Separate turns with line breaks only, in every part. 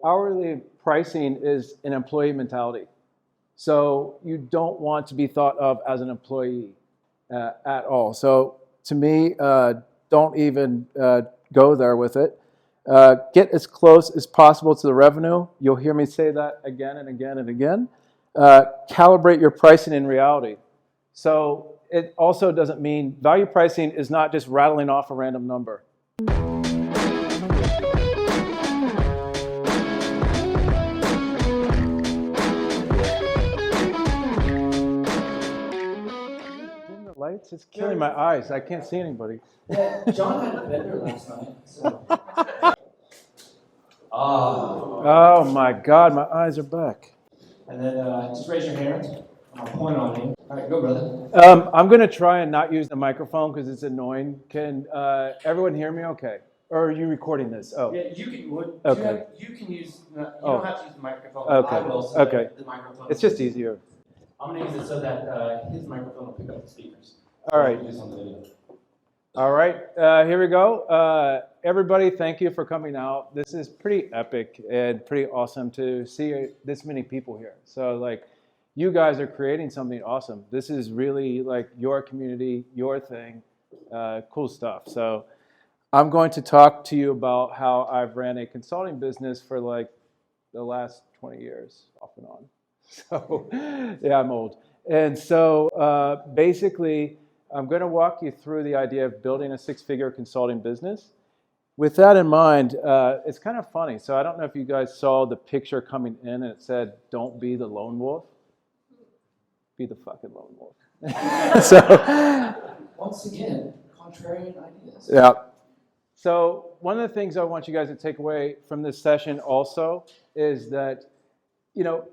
hourly pricing is an employee mentality. So you don't want to be thought of as an employee at all. So to me, don't even go there with it. Get as close as possible to the revenue. You'll hear me say that again and again and again. Calibrate your pricing in reality. So it also doesn't mean value pricing is not just rattling off a random number. Lights? It's killing my eyes. I can't see anybody.
Yeah, John had a vendor last night. So.
Oh my God, my eyes are back.
And then just raise your hand. I'll point on you. All right, go, brother.
I'm going to try and not use the microphone because it's annoying. Can everyone hear me okay? Or are you recording this? Oh.
Yeah, you can.
Okay.
You can use. You don't have to use the microphone.
Okay.
I will. So
okay.
The microphone.
It's just easier.
I'm going to use it so that his microphone will pick up the speakers.
All right. All right. Here we go. Everybody, thank you for coming out. This is pretty epic and pretty awesome to see this many people here. So, like, you guys are creating something awesome. This is really like your community, your thing, cool stuff. So I'm going to talk to you about how I've ran a consulting business for like the last 20 years, off and on. So yeah, I'm old. And so basically, I'm going to walk you through the idea of building a six-figure consulting business. With that in mind, it's kind of funny. So I don't know if you guys saw the picture coming in and it said, "Don't be the lone wolf." Be the fucking lone wolf. So
once again, contrarian ideas.
Yeah. So one of the things I want you guys to take away from this session also is that, you know,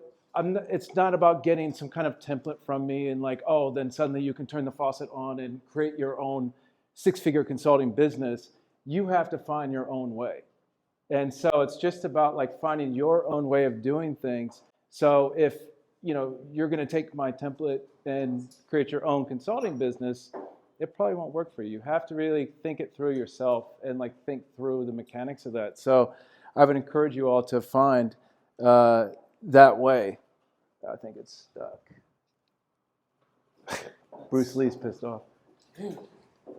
it's not about getting some kind of template from me and like, oh, then suddenly you can turn the faucet on and create your own six-figure consulting business. You have to find your own way. And so it's just about like finding your own way of doing things. So if you know, you're going to take my template and create your own consulting business, it probably won't work for you. You have to really think it through yourself and like think through the mechanics of that. So I would encourage you all to find that way. I think it's stuck. Bruce Lee's pissed off.
Dude,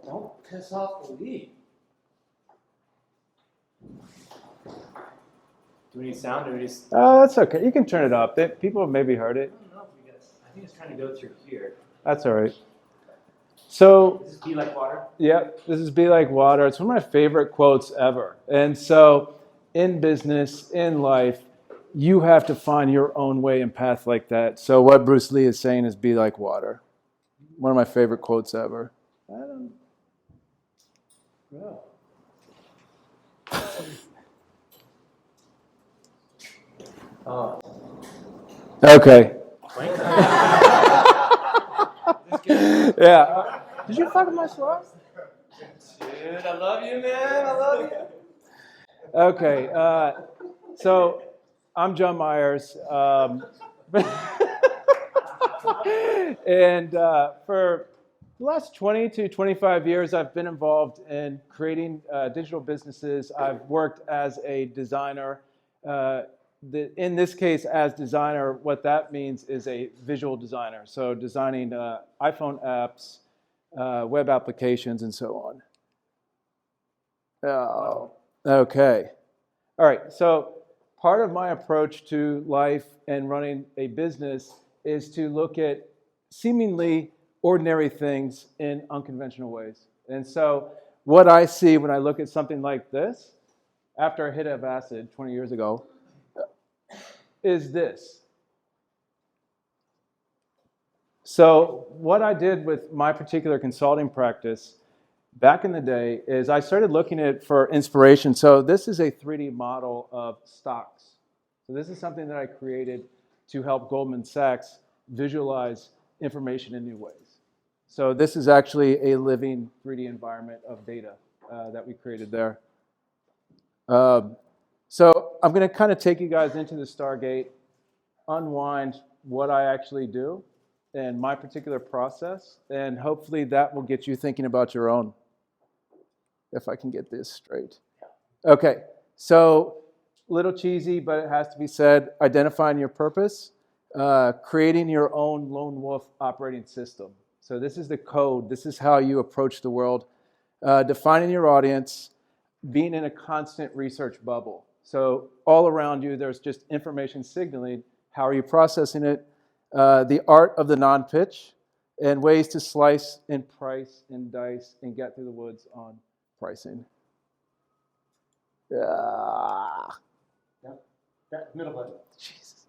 don't piss off the Lee. Do we need sound or just?
That's okay. You can turn it up. People have maybe heard it.
I don't know if we get. I think it's trying to go through here.
That's all right. So.
This is Be Like Water?
Yeah, this is Be Like Water. It's one of my favorite quotes ever. And so in business, in life, you have to find your own way and path like that. So what Bruce Lee is saying is be like water. One of my favorite quotes ever. I don't know. Okay. Yeah. Did you fuck with my slot?
Dude, I love you, man. I love you.
Okay. So I'm Jon Myers. And for the last 20 to 25 years, I've been involved in creating digital businesses. I've worked as a designer. In this case, as designer, what that means is a visual designer. So designing iPhone apps, web applications, and so on. Oh, okay. All right. So part of my approach to life and running a business is to look at seemingly ordinary things in unconventional ways. And so what I see when I look at something like this, after a hit of acid 20 years ago, is this. So what I did with my particular consulting practice back in the day is I started looking at it for inspiration. So this is a 3D model of stocks. So this is something that I created to help Goldman Sachs visualize information in new ways. So this is actually a living 3D environment of data that we created there. So I'm going to kind of take you guys into the STARGATE, unwind what I actually do and my particular process, and hopefully that will get you thinking about your own, if I can get this straight. Okay, so little cheesy, but it has to be said, identifying your purpose, creating your own lone wolf operating system. So this is the code. This is how you approach the world. Defining your audience, being in a constant research bubble. So all around you, there's just information signaling. How are you processing it? The art of the non-pitch, and ways to slice and price and dice and get through the woods on pricing.
Yep. That middle button.
Jesus.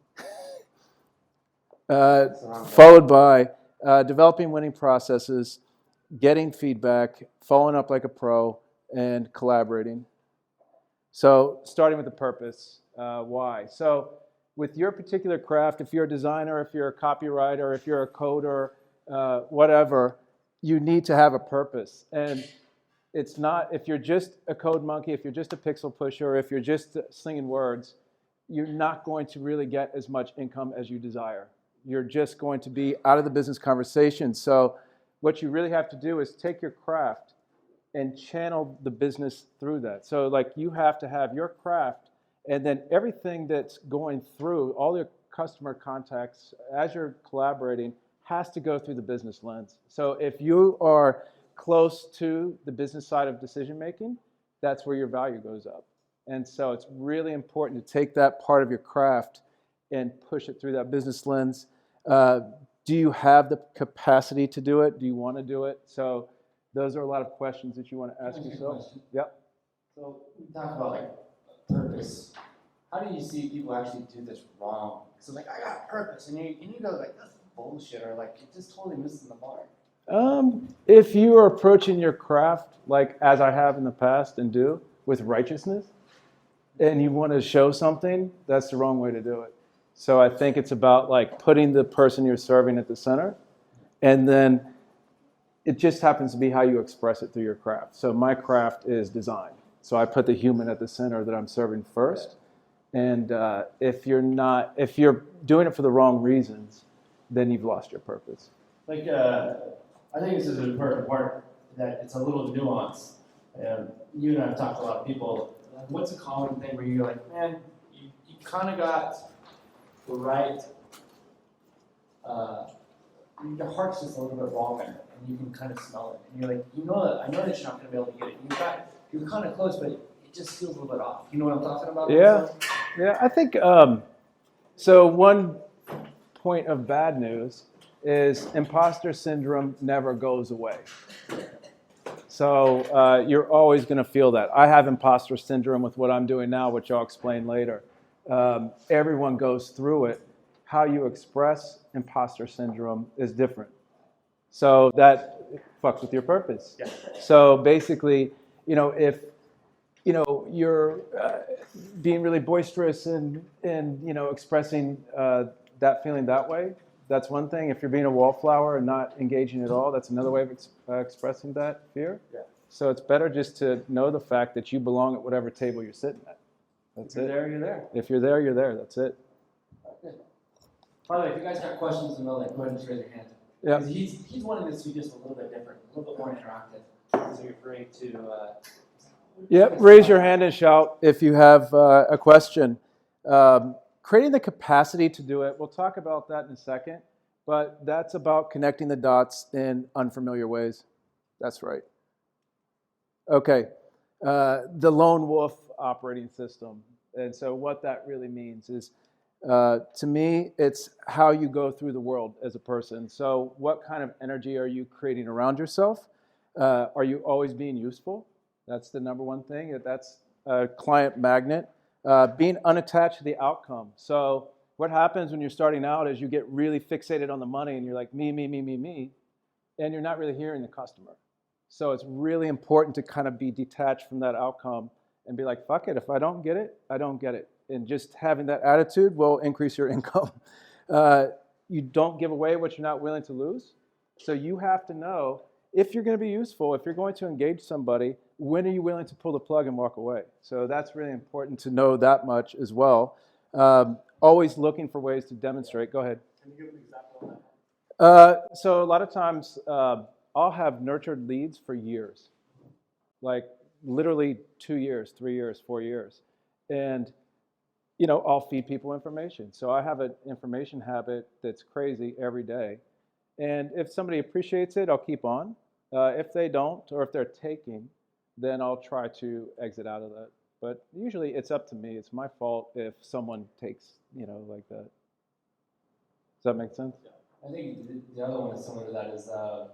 Followed by developing winning processes, getting feedback, following up like a pro, and collaborating. So starting with the purpose, why? So with your particular craft, if you're a designer, if you're a copywriter, if you're a coder, whatever, you need to have a purpose. And it's not, if you're just a code monkey, if you're just a pixel pusher, if you're just slinging words, you're not going to really get as much income as you desire. You're just going to be out of the business conversation. So what you really have to do is take your craft and channel the business through that. So like you have to have your craft, and then everything that's going through, all your customer contacts as you're collaborating, has to go through the business lens. So if you are close to the business side of decision making, that's where your value goes up. And so it's really important to take that part of your craft and push it through that business lens. Do you have the capacity to do it? Do you want to do it? So those are a lot of questions that you want to ask yourself. Yep.
So we talk about like purpose. How do you see people actually do this wrong? So like, I got purpose, and you go like, that's bullshit, or like, it just totally misses the mark.
If you are approaching your craft, like as I have in the past and do, with righteousness, and you want to show something, that's the wrong way to do it. So I think it's about like putting the person you're serving at the center, and then it just happens to be how you express it through your craft. So my craft is design. So I put the human at the center that I'm serving first. And if you're doing it for the wrong reasons, then you've lost your purpose.
Like, I think this is an important part, that it's a little nuance. You and I have talked to a lot of people. Like, what's a common thing where you're like, man, you kind of got the right, your heart's just a little bit wrong there, and you can kind of smell it. And you're like, I know that you're not going to be able to get it. You're kind of close, but it just feels a little bit off. You know what I'm talking about?
Yeah, I think, so one point of bad news is imposter syndrome never goes away. So you're always going to feel that. I have imposter syndrome with what I'm doing now, which I'll explain later. Everyone goes through it. How you express imposter syndrome is different. So that fucks with your purpose. Yeah. So basically, if you're being really boisterous and expressing that feeling that way, that's one thing. If you're being a wallflower and not engaging at all, that's another way of expressing that fear. Yeah. So it's better just to know the fact that you belong at whatever table you're sitting at. That's it. If you're there, you're there. If you're there, you're there. That's it.
Okay. By the way, if you guys got questions, go ahead and just raise your hand.
Yeah.
He's wanting this to be just a little bit different, a little bit more interactive. So you're free to.
Yep. Raise your hand and shout if you have a question. Creating the capacity to do it. We'll talk about that in a second, but that's about connecting the dots in unfamiliar ways. That's right. Okay. The lone wolf operating system. And so what that really means is, to me, it's how you go through the world as a person. So what kind of energy are you creating around yourself? Are you always being useful? That's the number one thing. That's a client magnet. Being unattached to the outcome. So what happens when you're starting out is you get really fixated on the money and you're like, me, and you're not really hearing the customer. So it's really important to kind of be detached from that outcome and be like, fuck it, if I don't get it, I don't get it. And just having that attitude will increase your income. You don't give away what you're not willing to lose. So you have to know if you're going to be useful, if you're going to engage somebody, when are you willing to pull the plug and walk away? So that's really important to know that much as well. Always looking for ways to demonstrate. Go ahead.
Can you give an example of that?
So a lot of times I'll have nurtured leads for years, like literally 2 years, 3 years, 4 years. And I'll feed people information. So I have an information habit that's crazy every day. And if somebody appreciates it, I'll keep on. If they don't, or if they're taking, then I'll try to exit out of that. But usually it's up to me. It's my fault if someone takes, like that. Does that make sense?
I think the other one is similar to that is, I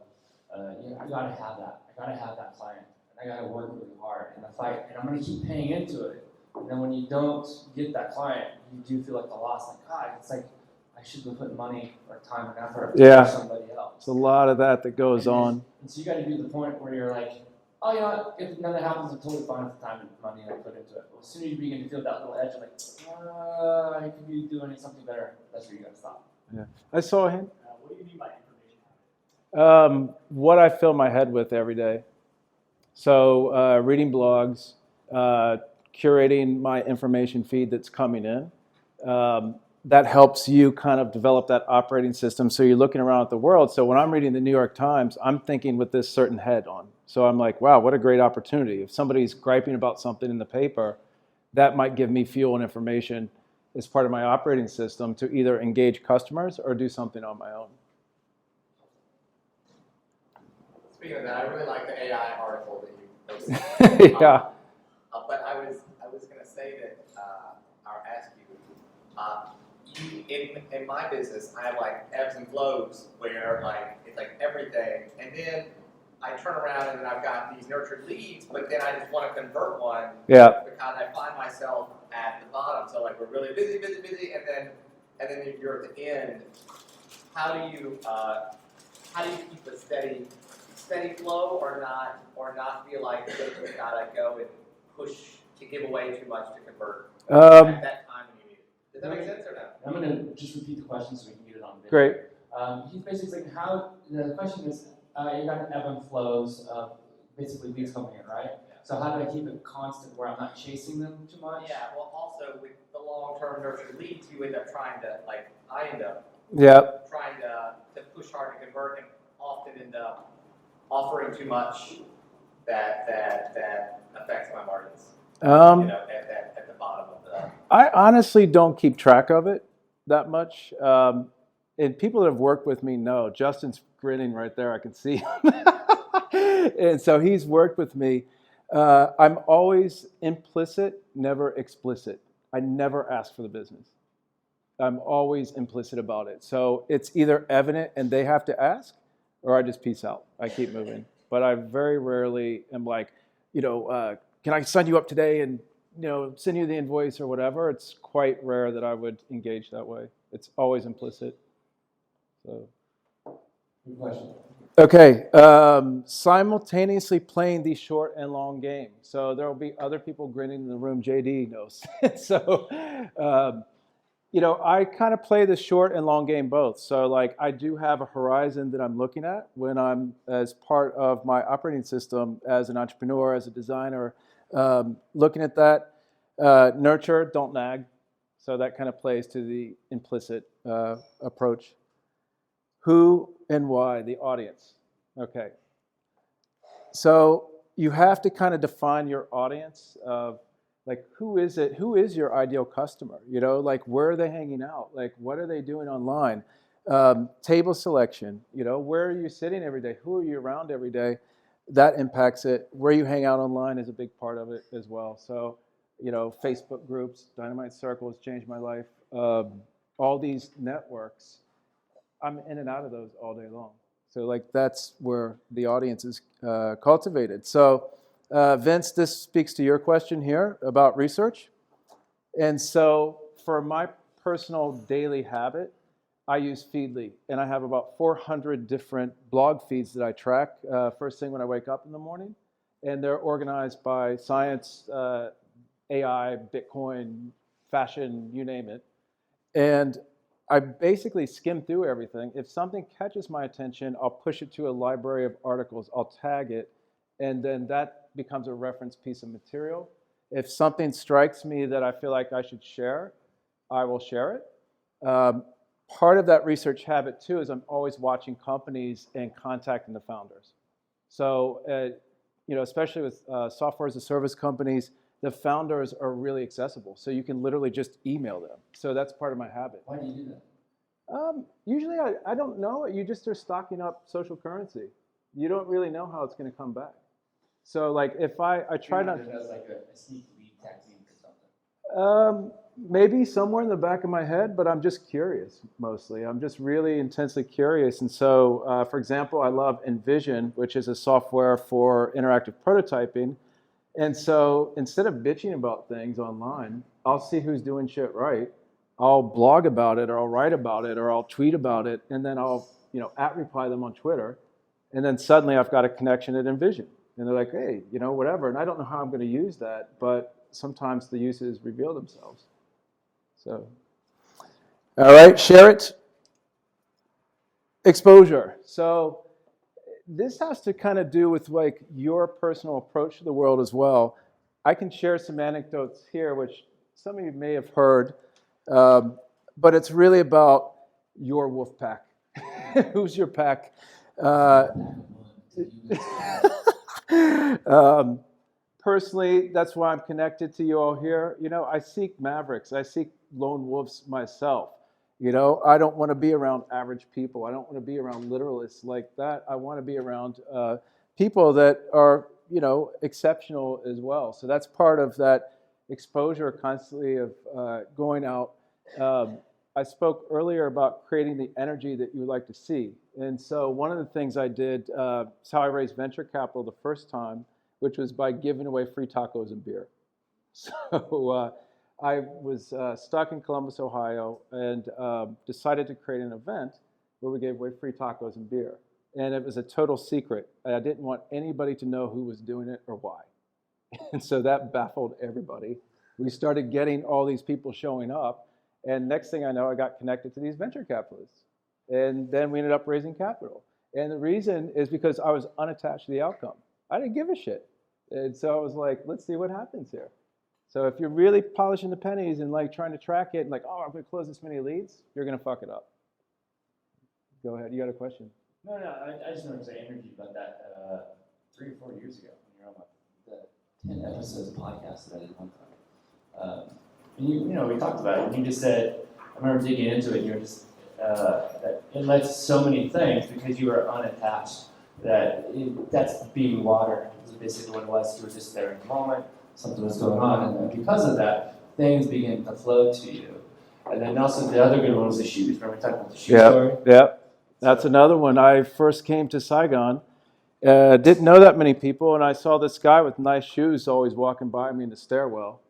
gotta have that. I gotta have that client, and I gotta work really hard. And I'm gonna keep paying into it. And then when you don't get that client, you do feel like a loss. Like, God, it's like I should be putting money or time and effort
Yeah.
for somebody else.
It's a lot of that goes on.
And so you got to be to the point where you're like, oh, you know what? If none of that happens, I'm totally fine with the time and money I put into it. But as soon as you begin to feel that little edge, you're like, I could be doing something better. That's where you got to stop.
Yeah. I saw him.
What do you mean by information habit?
What I fill my head with every day. So reading blogs, curating my information feed that's coming in. That helps you kind of develop that operating system. So you're looking around at the world. So when I'm reading the New York Times, I'm thinking with this certain head on. So I'm like, wow, what a great opportunity. If somebody's griping about something in the paper, that might give me fuel and information as part of my operating system to either engage customers or do something on my own.
Speaking of that, I really like the AI article that you posted.
Yeah.
But I was going to say that, or ask you, in my business, I have like ebbs and flows where like it's like everything, and then I turn around and then I've got these nurtured leads, but then I just want to convert one.
Yeah.
Because I find myself at the bottom. So like we're really busy, and then if you're at the end, how do you keep a steady flow or not feel like you gotta go and push to give away too much to convert at that time when you need it? Does that make sense or no?
I'm going to just repeat the question so we can get it on video.
Great.
He's basically saying the question is, you got an ebb and flows of basically leads coming in, right?
Yeah.
So how do I keep it constant where I'm not chasing them too much?
Yeah, well also with the long-term nurtured leads, you end up trying to, like I end up trying to push hard to convert and often end up offering too much that affects my margins. At the bottom of the.
I honestly don't keep track of it that much. And people that have worked with me know. Justin's grinning right there. I can see him. And so he's worked with me. I'm always implicit, never explicit. I never ask for the business. I'm always implicit about it. So it's either evident and they have to ask, or I just peace out. I keep moving. But I very rarely am like, can I sign you up today and send you the invoice or whatever? It's quite rare that I would engage that way. It's always implicit. So.
Good question.
Okay, simultaneously playing the short and long game. So there will be other people grinning in the room. JD knows. So, I kind of play the short and long game both. So like I do have a horizon that I'm looking at when I'm as part of my operating system as an entrepreneur, as a designer, looking at that. Nurture, don't nag. So that kind of plays to the implicit approach. Who and why, the audience. Okay. So you have to kind of define your audience of like, who is it? Who is your ideal customer? Like where are they hanging out? Like what are they doing online? Table selection, where are you sitting every day? Who are you around every day? That impacts it. Where you hang out online is a big part of it as well. So, Facebook groups, Dynamite Circle has changed my life. All these networks, I'm in and out of those all day long. So like that's where the audience is cultivated. So Vince, this speaks to your question here about research. And so for my personal daily habit, I use Feedly, and I have about 400 different blog feeds that I track first thing when I wake up in the morning. And they're organized by science, AI, Bitcoin, fashion, you name it. And I basically skim through everything. If something catches my attention, I'll push it to a library of articles. I'll tag it, and then that becomes a reference piece of material. If something strikes me that I feel like I should share, I will share it. Part of that research habit, too, is I'm always watching companies and contacting the founders. So, especially with software as a service companies, the founders are really accessible. So you can literally just email them. So that's part of my habit.
Why do you do that?
Usually I don't know. You just are stocking up social currency. You don't really know how it's going to come back. So like if I try not.
As like a sneak lead technique or something.
Maybe somewhere in the back of my head, but I'm just curious mostly. I'm just really intensely curious. And so, for example, I love Envision, which is a software for interactive prototyping. And so instead of bitching about things online, I'll see who's doing shit right. I'll blog about it, or I'll write about it, or I'll tweet about it, and then I'll @reply them on Twitter. And then suddenly I've got a connection at Envision. And they're like, hey, whatever. And I don't know how I'm going to use that, but sometimes the uses reveal themselves. So, all right, share it. Exposure. So this has to kind of do with like your personal approach to the world as well. I can share some anecdotes here, which some of you may have heard, but it's really about your wolf pack. Who's your pack? Personally, that's why I'm connected to you all here. I seek mavericks. I seek lone wolves myself. I don't want to be around average people. I don't want to be around literalists like that. I want to be around people that are, exceptional as well. So that's part of that exposure constantly of going out. I spoke earlier about creating the energy that you would like to see. And so one of the things I did is how I raised venture capital the first time, which was by giving away free tacos and beer. So I was stuck in Columbus, Ohio, and decided to create an event where we gave away free tacos and beer. And it was a total secret. I didn't want anybody to know who was doing it or why. And so that baffled everybody. We started getting all these people showing up. And next thing I know, I got connected to these venture capitalists. And then we ended up raising capital. And the reason is because I was unattached to the outcome. I didn't give a shit. And so I was like, let's see what happens here. So if you're really polishing the pennies and like trying to track it and like, oh, I'm going to close this many leads, you're going to fuck it up. Go ahead. You got a question?
No, I just wanted to say interview about that 3 or 4 years ago when you're on the 10 episodes of podcast that I did one time. And we talked about it, and you just said, I remember digging into it, and you were just, that it led to so many things because you were unattached, that's being water, is basically what it was. You were just there in the moment, something was going on, and then because of that, things began to flow to you. And then also the other good one was the shoes. Remember we talked about the shoe story?
Yeah. That's another one. I first came to Saigon, didn't know that many people, and I saw this guy with nice shoes always walking by me in the stairwell.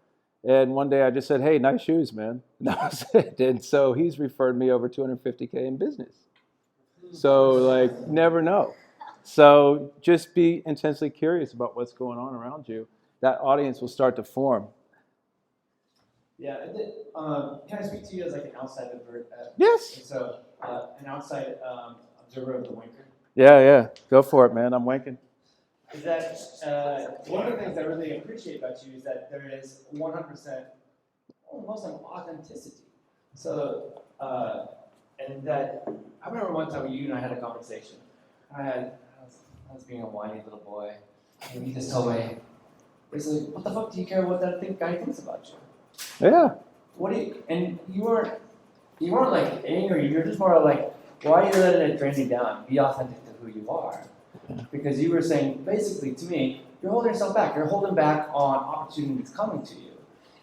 And one day I just said, hey, nice shoes, man. And that was it. And so he's referred me over $250K in business. So like, never know. So just be intensely curious about what's going on around you. That audience will start to form.
Yeah, can I speak to you as like an outside observer?
Yes.
So an outside observer of the winker.
Yeah. Go for it, man. I'm winking.
Is that one of the things I really appreciate about you is that there is 100% almost an authenticity. So, and that I remember one time you and I had a conversation. I was being a whiny little boy, and he just told me, he's like, "What the fuck do you care what that guy thinks about you?"
Yeah.
And you weren't like angry. You're just more like, why are you letting it drain you down? Be authentic to who you are. Because you were saying, basically to me, you're holding yourself back. You're holding back on opportunities coming to you.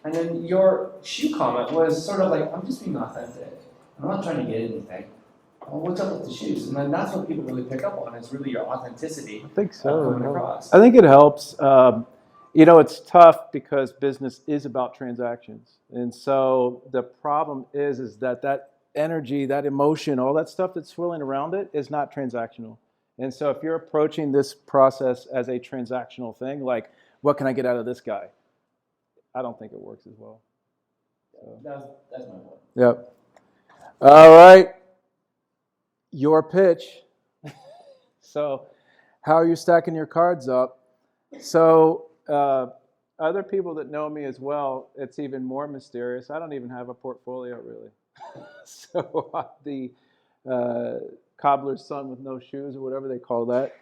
And then your shoe comment was sort of like, I'm just being authentic. I'm not trying to get anything. Well, what's up with the shoes? And then that's what people really pick up on is really your authenticity.
I think so.
Coming across.
I think it helps. It's tough because business is about transactions. And so the problem is that energy, that emotion, all that stuff that's swirling around it is not transactional. And so if you're approaching this process as a transactional thing, like, what can I get out of this guy? I don't think it works as well. So.
That's my point.
Yep. All right. Your pitch. So how are you stacking your cards up? So other people that know me as well, it's even more mysterious. I don't even have a portfolio, really. So the cobbler's son with no shoes or whatever they call that.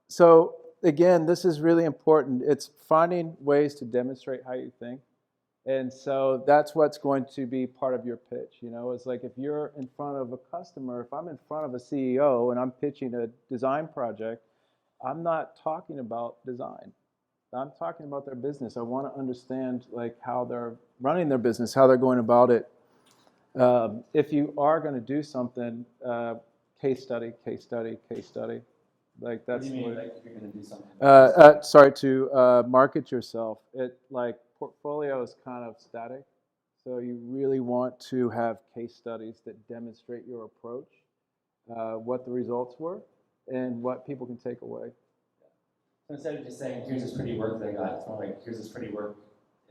So again, this is really important. It's finding ways to demonstrate how you think. And so that's what's going to be part of your pitch. It's like if you're in front of a customer, if I'm in front of a CEO and I'm pitching a design project, I'm not talking about design. I'm talking about their business. I want to understand like how they're running their business, how they're going about it. If you are going to do something, case study. Like that's
what do you mean, like if you're going to do something?
to market yourself. Portfolio is kind of static, so you really want to have case studies that demonstrate your approach, what the results were, and what people can take away.
So instead of just saying, here's this pretty work that I got, it's more like, here's this pretty work,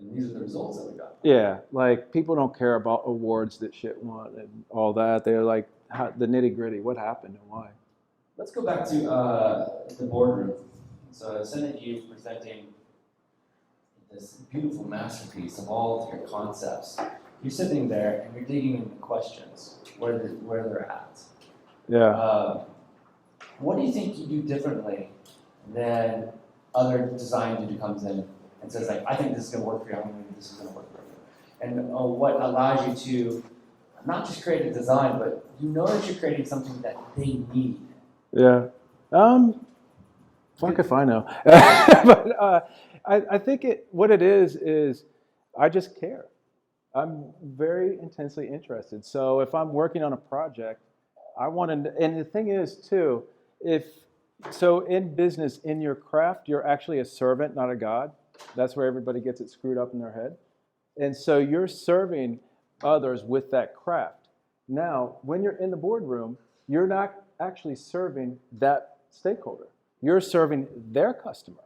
and these are the results that we got.
Yeah, like people don't care about awards that shit won and all that. They're like the nitty gritty, what happened and why.
Let's go back to the boardroom. So instead of you presenting this beautiful masterpiece of all of your concepts, you're sitting there and you're digging into questions, where they're at.
Yeah.
What do you think you do differently than other design dude who comes in and says, like, I think this is going to work for you, I think this is going to work for you? And what allows you to not just create a design, but you know that you're creating something that they need.
Yeah. Fuck if I know. But I think what it is I just care. I'm very intensely interested. So if I'm working on a project, I want to, and the thing is too, so in business, in your craft, you're actually a servant, not a god. That's where everybody gets it screwed up in their head. And so you're serving others with that craft. Now, when you're in the boardroom, you're not actually serving that stakeholder. You're serving their customer.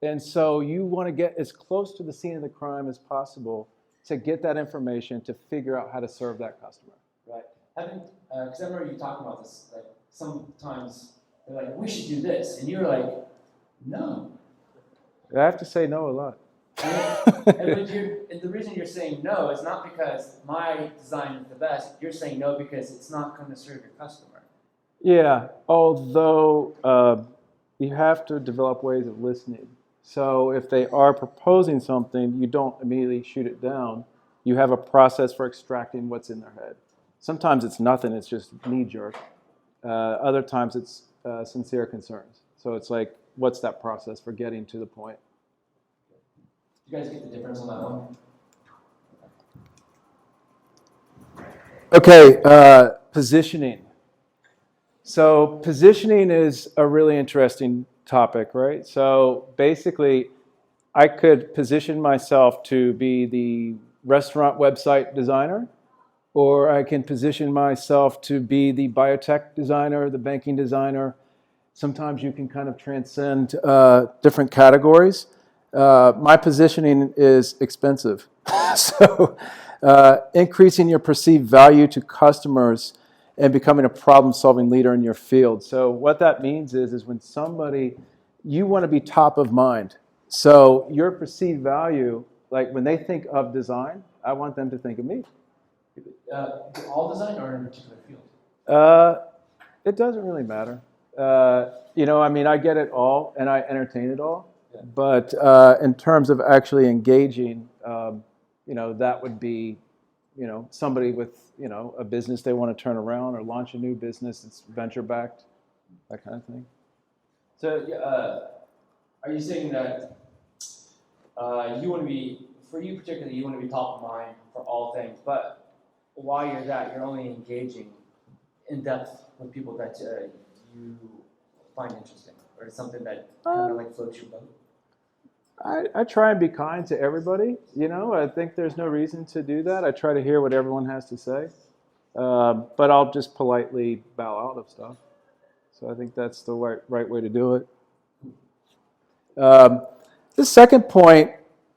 And so you want to get as close to the scene of the crime as possible to get that information to figure out how to serve that customer.
Right. Because I remember you talking about this, like sometimes they're like, we should do this. And you're like, no.
I have to say no a lot.
And the reason you're saying no is not because my design is the best. You're saying no because it's not going to serve your customer.
Yeah, although you have to develop ways of listening. So if they are proposing something, you don't immediately shoot it down. You have a process for extracting what's in their head. Sometimes it's nothing, it's just knee-jerk. Other times it's sincere concerns. So it's like, what's that process for getting to the point?
You guys get the difference on that one?
Okay, positioning. So positioning is a really interesting topic, right? So basically, I could position myself to be the restaurant website designer, or I can position myself to be the biotech designer, the banking designer. Sometimes you can kind of transcend different categories. My positioning is expensive. So increasing your perceived value to customers and becoming a problem-solving leader in your field. So what that means is when you want to be top of mind. So your perceived value, like when they think of design, I want them to think of me.
All design or in a particular field?
It doesn't really matter. I get it all and I entertain it all. Yeah. But in terms of actually engaging, that would be, somebody with, a business they want to turn around or launch a new business that's venture-backed, that kind of thing.
So are you saying that you want to be, for you particularly, you want to be top of mind for all things, but while you're that, you're only engaging in depth with people that you find interesting, or something that kind of like floats your boat?
I try and be kind to everybody. I think there's no reason to do that. I try to hear what everyone has to say, but I'll just politely bow out of stuff. So I think that's the right way to do it. The second point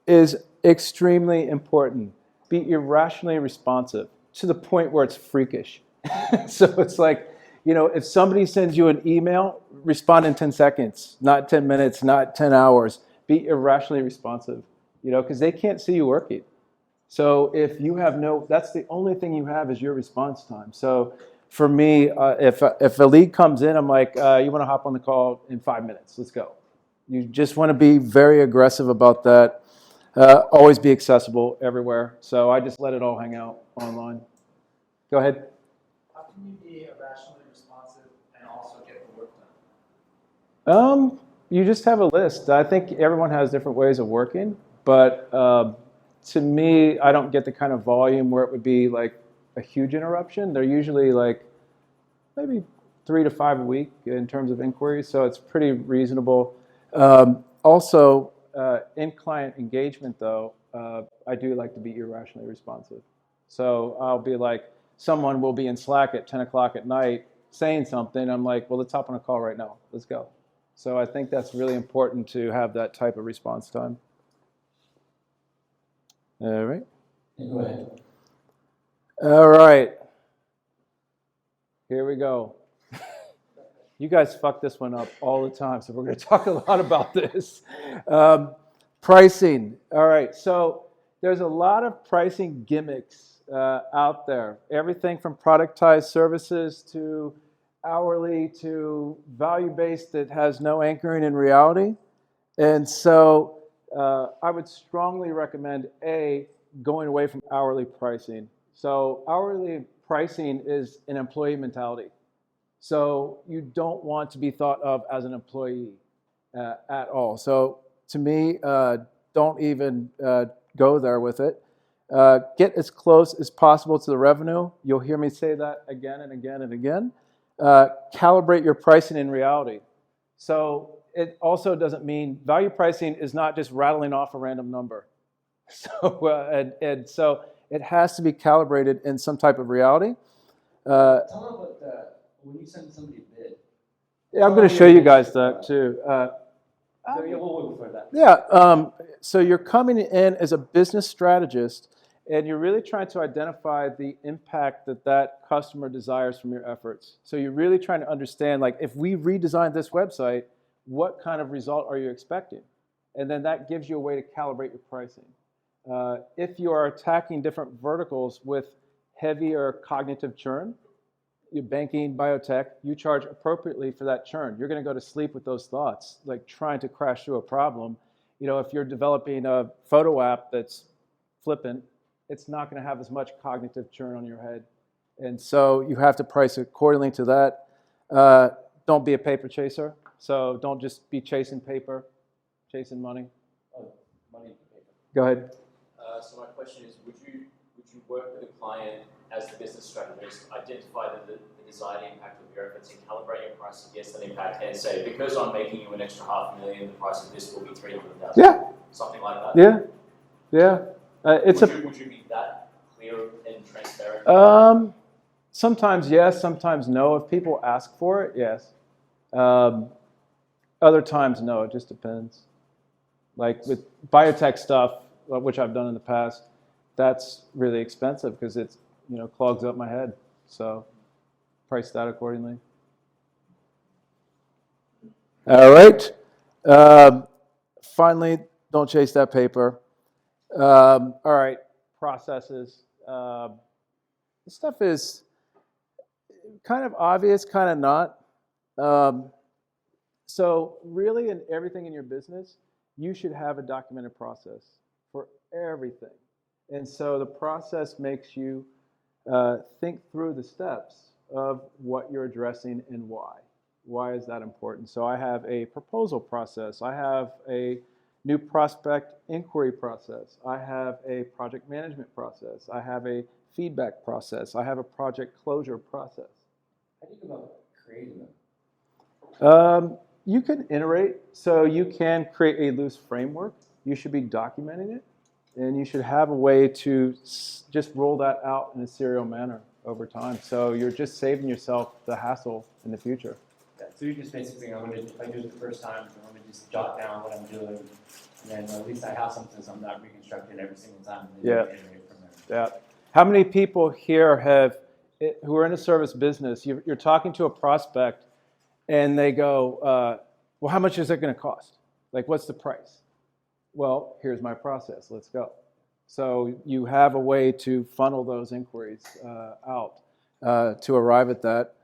is extremely important. Be irrationally responsive to the point where it's freakish. So it's like, if somebody sends you an email, respond in 10 seconds, not 10 minutes, not 10 hours. Be irrationally responsive, because they can't see you working. So if you have that's the only thing you have is your response time. So for me, if a lead comes in, I'm like, you want to hop on the call in 5 minutes, let's go. You just want to be very aggressive about that. Always be accessible everywhere. So I just let it all hang out online. Go ahead.
How can you be irrationally responsive and also get the work done?
You just have a list. I think everyone has different ways of working, but to me, I don't get the kind of volume where it would be like a huge interruption. They're usually like maybe 3 to 5 a week in terms of inquiries, so it's pretty reasonable. Also, in client engagement, though, I do like to be irrationally responsive. So I'll be like, someone will be in Slack at 10 o'clock at night saying something. I'm like, well, let's hop on a call right now. Let's go. So I think that's really important to have that type of response time. All right.
Yeah, go ahead.
All right. Here we go. You guys fuck this one up all the time, so we're going to talk a lot about this. Pricing. All right, so there's a lot of pricing gimmicks out there. Everything from productized services to hourly to value-based that has no anchoring in reality. And so I would strongly recommend, A, going away from hourly pricing. So hourly pricing is an employee mentality. So you don't want to be thought of as an employee at all. So to me, don't even go there with it. Get as close as possible to the revenue. You'll hear me say that again and again and again. Calibrate your pricing in reality. So it also doesn't mean value pricing is not just rattling off a random number. So and so it has to be calibrated in some type of reality.
Tell them about when you send somebody a bid.
Yeah, I'm going to show you guys that too.
We'll wait for that.
Yeah, so you're coming in as a business strategist, and you're really trying to identify the impact that that customer desires from your efforts. So you're really trying to understand, like, if we redesigned this website, what kind of result are you expecting? And then that gives you a way to calibrate your pricing. If you are attacking different verticals with heavier cognitive churn, your banking, biotech, you charge appropriately for that churn. You're going to go to sleep with those thoughts, like trying to crash through a problem. You know, if you're developing a photo app that's flippant, it's not going to have as much cognitive churn on your head. And so you have to price accordingly to that. Don't be a paper chaser. So don't just be chasing paper, chasing money.
Oh, money and paper.
Go ahead.
So my question is, would you work with a client as the business strategist, identify the desired impact of your efforts and calibrate your price against that impact and say, because I'm making you an extra $500,000, the price of this will be $300,000?
Yeah.
Something like that?
Yeah. Yeah.
Would you be that clear and transparent?
Sometimes yes, sometimes no. If people ask for it, yes. Other times, no. It just depends. Like with biotech stuff, which I've done in the past, that's really expensive because it's, you know, clogs up my head. So price that accordingly. All right. Finally, don't chase that paper. All right. Processes. This stuff is kind of obvious, kind of not. So really in everything in your business, you should have a documented process for everything. And so the process makes you think through the steps of what you're addressing and why. Why is that important? So I have a proposal process. I have a new prospect inquiry process. I have a project management process. I have a feedback process. I have a project closure process.
How do you go about creating them?
You can iterate. So you can create a loose framework. You should be documenting it. And you should have a way to just roll that out in a serial manner over time. So you're just saving yourself the hassle in the future.
Yeah, so you're just basically, if I do it the first time, I'm going to just jot down what I'm doing, and then at least I have something so I'm not reconstructing every single time. And then iterate from there.
Yeah. How many people here who are in a service business, you're talking to a prospect, and they go, well, how much is it going to cost? Like, what's the price? Well, here's my process. Let's go. So you have a way to funnel those inquiries out to arrive at that.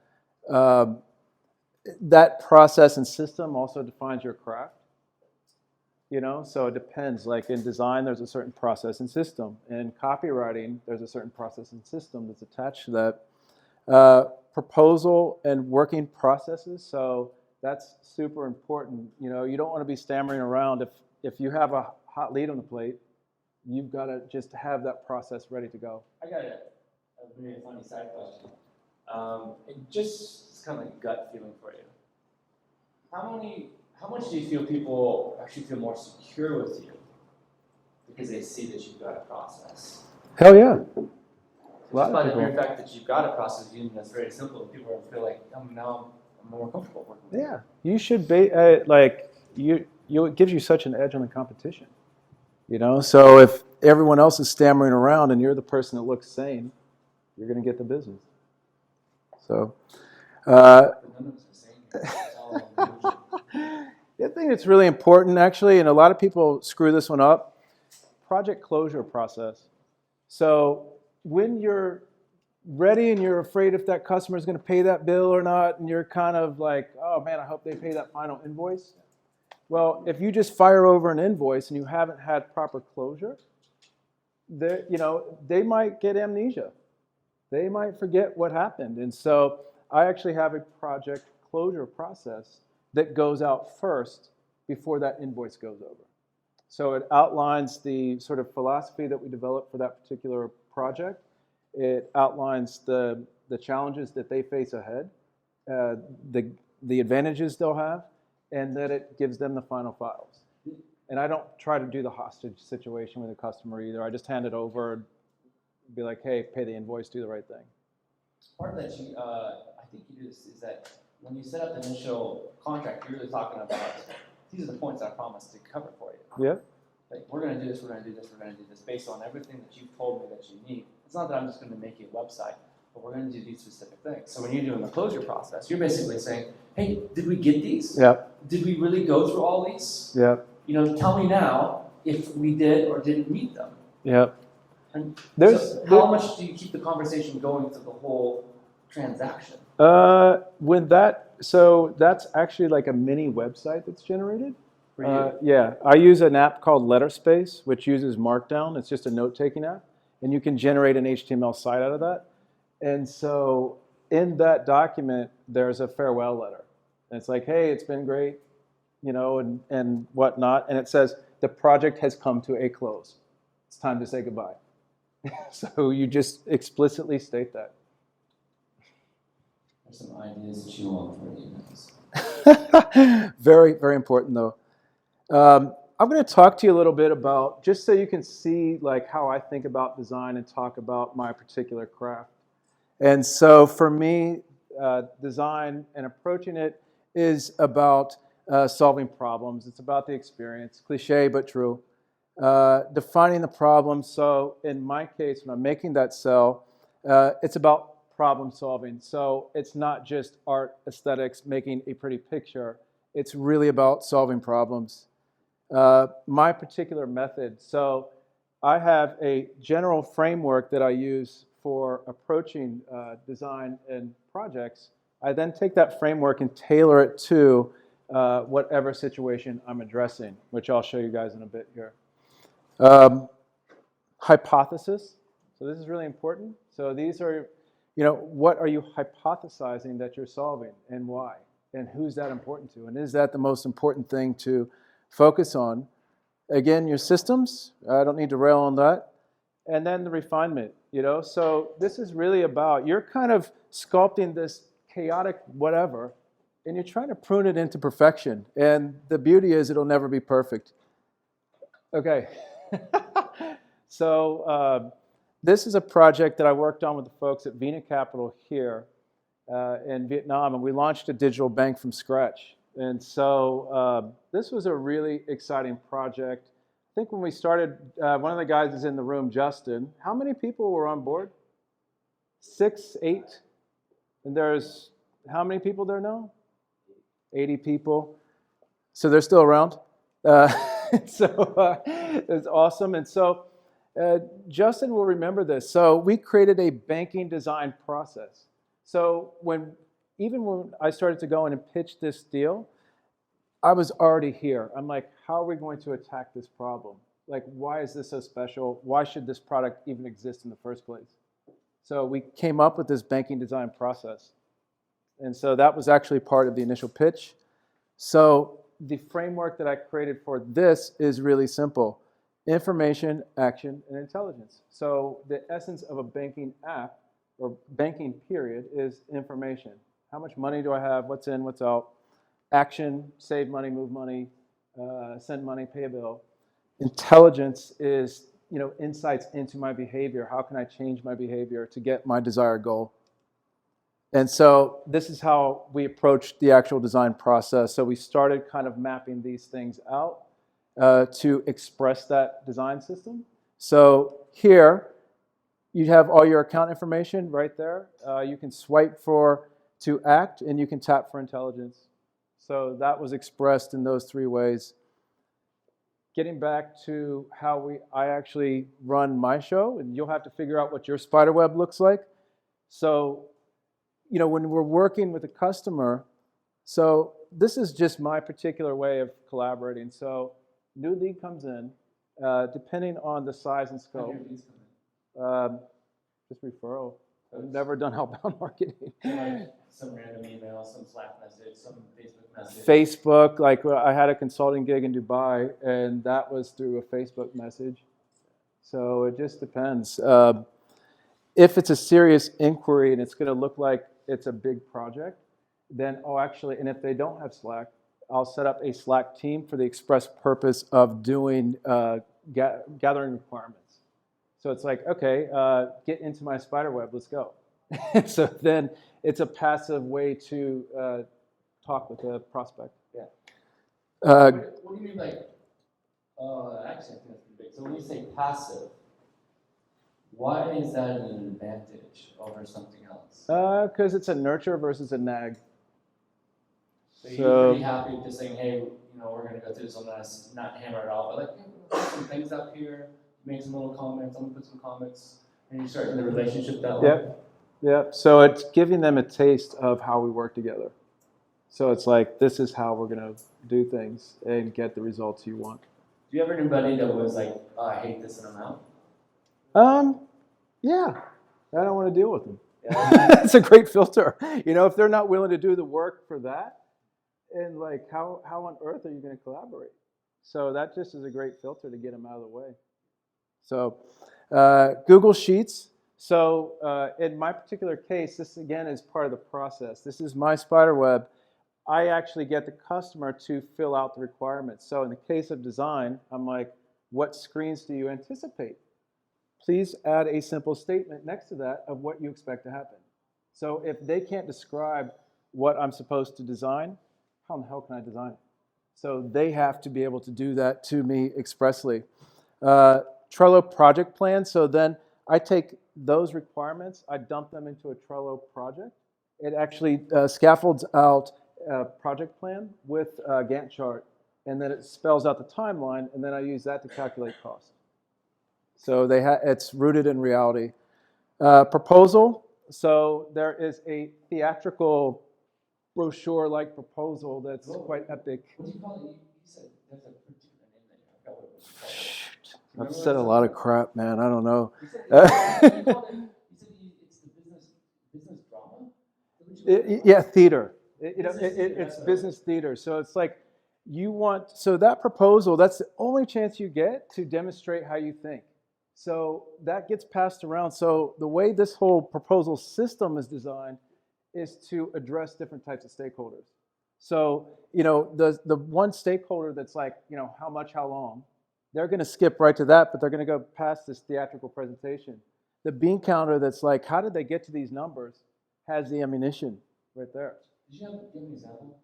That process and system also defines your craft. you know? So it depends. Like in design, there's a certain process and system. In copywriting, there's a certain process and system that's attached to that. Proposal and working processes. So that's super important. You know, you don't want to be stammering around. If you have a hot lead on the plate, you've got to just have that process ready to go.
I got a really funny side question. And just it's kind of like a gut feeling for you. How much do you feel people actually feel more secure with you because they see that you've got a process?
Hell yeah.
Just by the mere fact that you've got a process, that's very simple. People feel like, now I'm more comfortable working with you.
Yeah, you should be it gives you such an edge on the competition. You know, so if everyone else is stammering around and you're the person that looks sane, you're going to get the business. So, the thing that's really important, actually, and a lot of people screw this one up, project closure process. So when you're ready and you're afraid if that customer is going to pay that bill or not, and you're kind of like, oh man, I hope they pay that final invoice. Well, if you just fire over an invoice and you haven't had proper closure, they might get amnesia. They might forget what happened. And so I actually have a project closure process that goes out first before that invoice goes over. So it outlines the sort of philosophy that we developed for that particular project. It outlines the challenges that they face ahead, the advantages they'll have, and that it gives them the final files. And I don't try to do the hostage situation with a customer either. I just hand it over, be like, hey, pay the invoice, do the right thing.
Part of that, I think you do this, is that when you set up the initial contract, you're really talking about, these are the points I promised to cover for you.
Yeah.
Like, we're going to do this, we're going to do this, we're going to do this, based on everything that you've told me that you need. It's not that I'm just going to make you a website, but we're going to do these specific things. So when you're doing the closure process, you're basically saying, hey, did we get these?
Yeah.
Did we really go through all these?
Yeah.
Tell me now if we did or didn't meet them.
Yeah.
And how much do you keep the conversation going through the whole transaction?
So that's actually like a mini website that's generated. For you? Yeah, I use an app called Letterspace, which uses Markdown. It's just a note-taking app, and you can generate an HTML site out of that. And so in that document, there's a farewell letter. And it's like, hey, it's been great, and whatnot. And it says, the project has come to a close. It's time to say goodbye. So you just explicitly state that.
There's some ideas that you want for emails.
Very, very important, though. I'm going to talk to you a little bit about, just so you can see like how I think about design and talk about my particular craft. And so for me, design and approaching it is about solving problems. It's about the experience, cliche but true. Defining the problem. So in my case, when I'm making that cell, it's about problem solving. So it's not just art, aesthetics, making a pretty picture. It's really about solving problems. My particular method. So I have a general framework that I use for approaching design and projects. I then take that framework and tailor it to whatever situation I'm addressing, which I'll show you guys in a bit here. Hypothesis. So this is really important. So these are, what are you hypothesizing that you're solving and why? And who's that important to? And is that the most important thing to focus on? Again, your systems. I don't need to rail on that. And then the refinement, So this is really about, you're kind of sculpting this chaotic whatever, and you're trying to prune it into perfection. And the beauty is it'll never be perfect. Okay. So this is a project that I worked on with the folks at Vina Capital here in Vietnam, and we launched a digital bank from scratch. And so this was a really exciting project. I think when we started, one of the guys is in the room, Justin. How many people were on board? 6, 8? And there's, how many people there now? 80 people. So they're still around. So it's awesome. And so Justin will remember this. So we created a banking design process. So even when I started to go in and pitch this deal, I was already here. I'm like, how are we going to attack this problem? Like, why is this so special? Why should this product even exist in the first place? So we came up with this banking design process. And so that was actually part of the initial pitch. So the framework that I created for this is really simple: information, action, and intelligence. So the essence of a banking app or banking period is information. How much money do I have? What's in, what's out? Action, save money, move money, send money, pay a bill. Intelligence is, insights into my behavior. How can I change my behavior to get my desired goal? And so this is how we approached the actual design process. So we started kind of mapping these things out to express that design system. So here, you have all your account information right there. You can swipe to act, and you can tap for intelligence. So that was expressed in those 3 ways. Getting back to how I actually run my show, and you'll have to figure out what your spider web looks like. So, when we're working with a customer, so this is just my particular way of collaborating. So new lead comes in, depending on the size and scope. Just referral. I've never done outbound marketing.
Some random email, some Slack message, some Facebook message.
Facebook, like I had a consulting gig in Dubai, and that was through a Facebook message. So it just depends. If it's a serious inquiry and it's going to look like it's a big project, then and if they don't have Slack, I'll set up a Slack team for the express purpose of doing gathering requirements. So it's like, okay, get into my spider web, let's go. So then it's a passive way to talk with a prospect.
Yeah.
What
do you mean by, actually, I think that's pretty big. So when you say passive, why is that an advantage over something else?
Because it's a nurture versus a nag.
So you're pretty happy just saying, hey, we're going to go through this, I'm not hammer it all, but like, put some things up here, make some little comments, I'm going to put some comments, and you start the relationship that way.
Yep. So it's giving them a taste of how we work together. So it's like, this is how we're going to do things and get the results you want.
Do you ever know anybody that was like, oh, I hate this and I'm out?
Yeah. I don't want to deal with them.
Yeah.
That's a great filter. If they're not willing to do the work for that, and like, how on earth are you going to collaborate? So that just is a great filter to get them out of the way. So Google Sheets. So in my particular case, this again is part of the process. This is my spider web. I actually get the customer to fill out the requirements. So in the case of design, I'm like, what screens do you anticipate? Please add a simple statement next to that of what you expect to happen. So if they can't describe what I'm supposed to design, how in the hell can I design it? So they have to be able to do that to me expressly. Trello project plan. So then I take those requirements, I dump them into a Trello project. It actually scaffolds out a project plan with a Gantt chart, and then it spells out the timeline, and then I use that to calculate cost. So it's rooted in reality. Proposal. So there is a theatrical brochure-like proposal that's quite epic.
What do you call it? You said there's a particular name that you forgot what it was called.
I've said a lot of crap, man. I don't know.
You said it's the business drama?
Yeah, theater. It's business theater. So it's like so that proposal, that's the only chance you get to demonstrate how you think. So that gets passed around. So the way this whole proposal system is designed is to address different types of stakeholders. So, the one stakeholder that's like, how much, how long, they're going to skip right to that, but they're going to go past this theatrical presentation. The bean counter that's like, how did they get to these numbers, has the ammunition right there.
Did you give an example?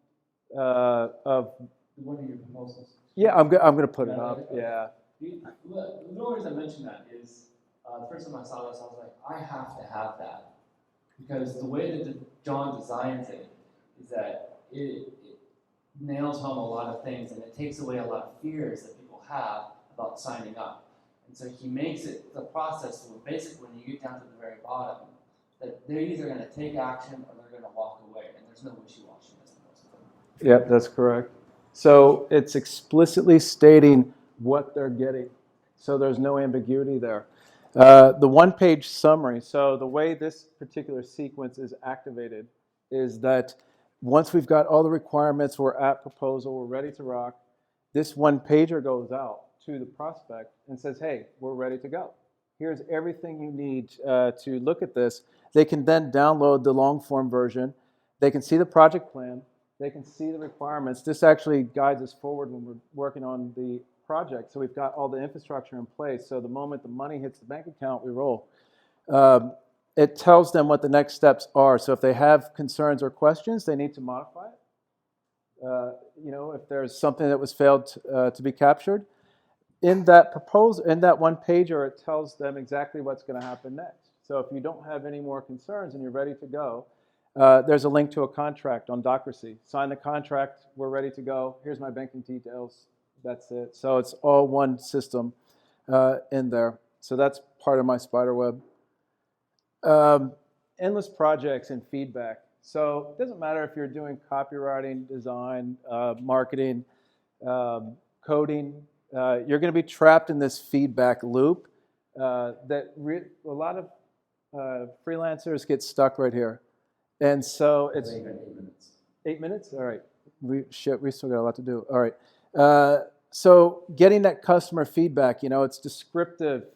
Of
one of your proposals?
Yeah, I'm going to put it up. Yeah.
The only reason I mention that is the first time I saw this, I was like, I have to have that. Because the way that Jon designs it is that it nails home a lot of things, and it takes away a lot of fears that people have about signing up. And so he makes it the process where basically when you get down to the very bottom, that they're either going to take action or they're going to walk away, and there's no wishy-washiness in most of them.
Yep, that's correct. So it's explicitly stating what they're getting. So there's no ambiguity there. The one-page summary, so the way this particular sequence is activated is that once we've got all the requirements, we're at proposal, we're ready to rock, this one-pager goes out to the prospect and says, hey, we're ready to go. Here's everything you need to look at this. They can then download the long-form version. They can see the project plan. They can see the requirements. This actually guides us forward when we're working on the project. So we've got all the infrastructure in place. So the moment the money hits the bank account, we roll. It tells them what the next steps are. So if they have concerns or questions, they need to modify it. If there's something that was failed to be captured, in that proposal, in that one pager, it tells them exactly what's going to happen next. So if you don't have any more concerns and you're ready to go, there's a link to a contract on Docracy. Sign the contract, we're ready to go. Here's my banking details. That's it. So it's all one system in there. So that's part of my spider web. Endless projects and feedback. So it doesn't matter if you're doing copywriting, design, marketing, coding. You're going to be trapped in this feedback loop that a lot of freelancers get stuck right here. And so it's
8 minutes.
8 minutes? All right. We still got a lot to do. All right. So getting that customer feedback, it's descriptive,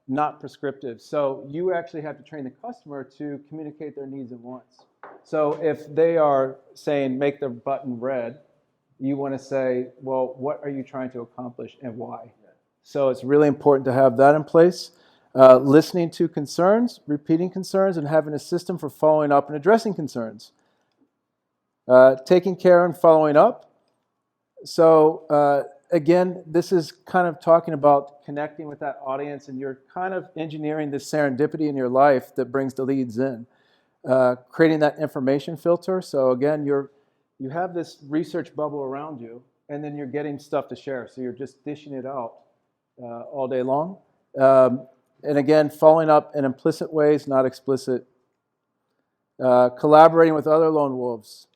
not prescriptive. So you actually have to train the customer to communicate their needs and wants. So if they are saying, make the button red, you want to say, well, what are you trying to accomplish and why? So it's really important to have that in place. Listening to concerns, repeating concerns, and having a system for following up and addressing concerns. Taking care and following up. So again, this is kind of talking about connecting with that audience, and you're kind of engineering this serendipity in your life that brings the leads in. Creating that information filter. So again, you have this research bubble around you, and then you're getting stuff to share. So you're just dishing it out all day long. And again, following up in implicit ways, not explicit. Collaborating with other lone wolves.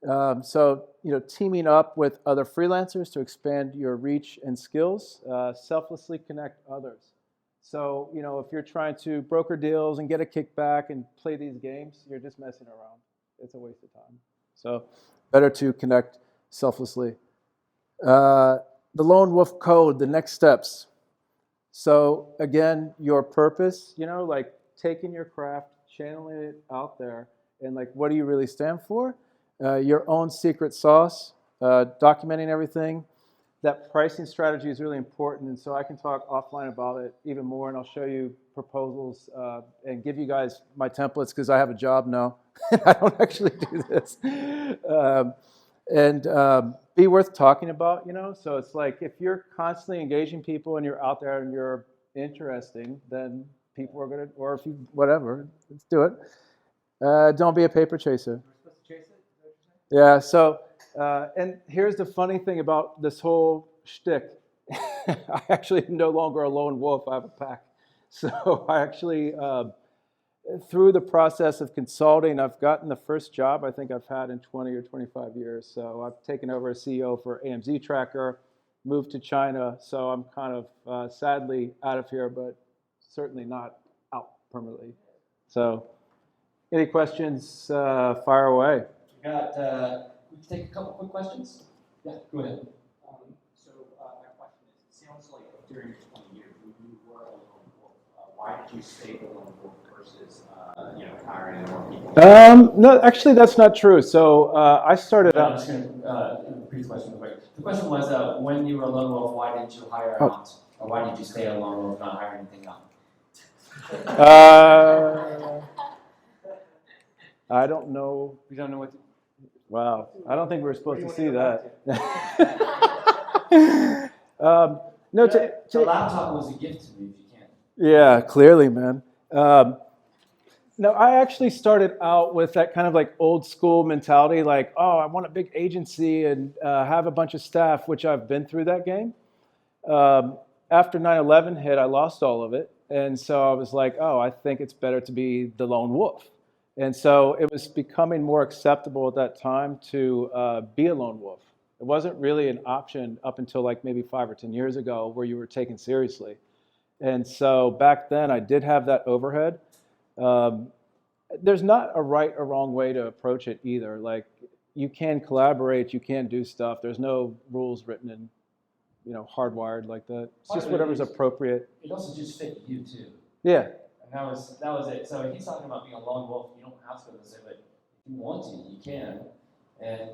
So, teaming up with other freelancers to expand your reach and skills. Selflessly connect others. So, if you're trying to broker deals and get a kickback and play these games, you're just messing around. It's a waste of time. So, better to connect selflessly. The lone wolf code, the next steps. So again, your purpose, like taking your craft, channeling it out there, and like, what do you really stand for? Your own secret sauce, documenting everything. That pricing strategy is really important, and so I can talk offline about it even more, and I'll show you proposals and give you guys my templates because I have a job now. I don't actually do this. Be worth talking about, So it's like if you're constantly engaging people and you're out there and you're interesting, then people are going to, or if you, whatever, let's do it. Don't be a paper chaser.
We're supposed to chase it?
Yeah, so, and here's the funny thing about this whole shtick. I actually am no longer a lone wolf, I have a pack. So I actually, through the process of consulting, I've gotten the first job I think I've had in 20 or 25 years. So I've taken over as CEO for AMZ Tracker, moved to China. So I'm kind of sadly out of here, but certainly not out permanently. So any questions, fire away.
We can take a couple quick questions. Yeah, go ahead.
My question is, it sounds like during your 20 years, you were a lone wolf. Why did you stay the lone wolf versus, hiring more people?
No, actually, that's not true. So I started
I'm
out.
just going to repeat the question real quick. The question was, when you were a lone wolf, why didn't you hire out? Or why did you stay a lone wolf, not hire anything out?
I don't know.
You don't know what.
Wow, I don't think we were supposed to see that. No,
The laptop was a gift to me, if you can.
Yeah, clearly, man. No, I actually started out with that kind of like old school mentality, like, oh, I want a big agency and have a bunch of staff, which I've been through that game. After 9/11 hit, I lost all of it. And so I was like, oh, I think it's better to be the lone wolf. And so it was becoming more acceptable at that time to be a lone wolf. It wasn't really an option up until like maybe 5 or 10 years ago where you were taken seriously. And so back then I did have that overhead. There's not a right or wrong way to approach it either. Like, you can collaborate, you can do stuff. There's no rules written in, hardwired like that. It's just whatever's appropriate.
It also just fit you too.
Yeah.
And that was it. So he's talking about being a lone wolf. You don't have to go this way, but if you want to, you can. And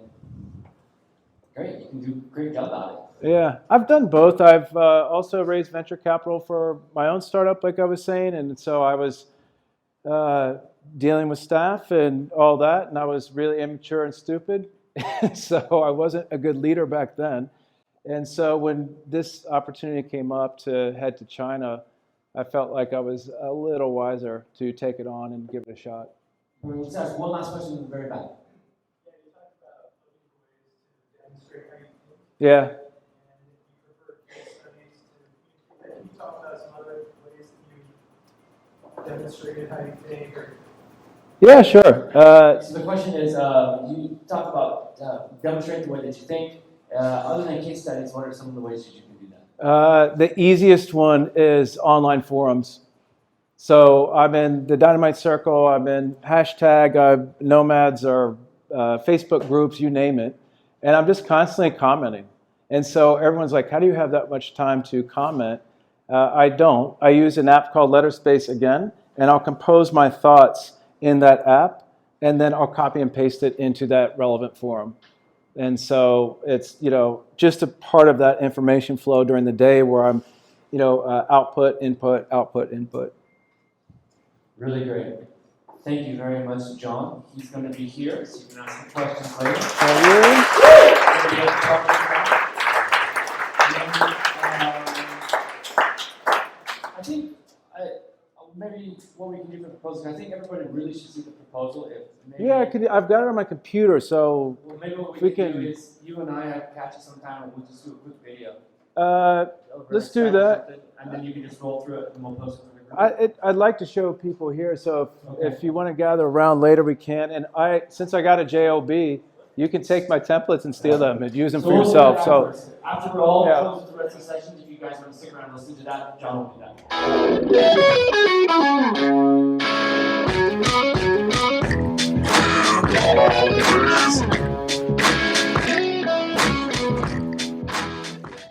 great, you can do a great job at it.
Yeah, I've done both. I've also raised venture capital for my own startup, like I was saying, and so I was dealing with staff and all that, and I was really immature and stupid, so I wasn't a good leader back then. And so when this opportunity came up to head to China, I felt like I was a little wiser to take it on and give it a shot.
Let's ask one last question in the very back.
Yeah, you talked about looking for ways to demonstrate how you think,
Yeah.
and you prefer case studies to. Can you talk about some other ways that you demonstrated how you think, or
Yeah, sure.
So the question is, you talk about demonstrate the way that you think. Other than case studies, what are some of the ways that you can do that?
The easiest one is online forums. So I'm in the Dynamite Circle, I'm in hashtag nomads or Facebook groups, you name it, and I'm just constantly commenting. And so everyone's like, how do you have that much time to comment? I don't. I use an app called Letterspace again, and I'll compose my thoughts in that app, and then I'll copy and paste it into that relevant forum. And so it's, just a part of that information flow during the day where I'm, output, input, output, input.
Really great. Thank you very much, John. He's going to be here, so you can ask him questions later. I think maybe what we can do for proposals, I think everybody really should see the proposal.
Yeah, I've got it on my computer, so
Well, maybe what
we
we can do
can-
is you and I catch you sometime and we'll just do a quick video.
let's do that.
And then you can just roll through it and we'll post it for the group.
I'd like to show people here, so
Okay.
if you want to gather around later, we can. And since I got a JOB, you can take my templates and steal them and use them for
we'll do
yourself.
that
So.
afterwards. After we're all
Yeah.
closed with the rest of the session, if you guys want to stick around and listen to that, John will do that.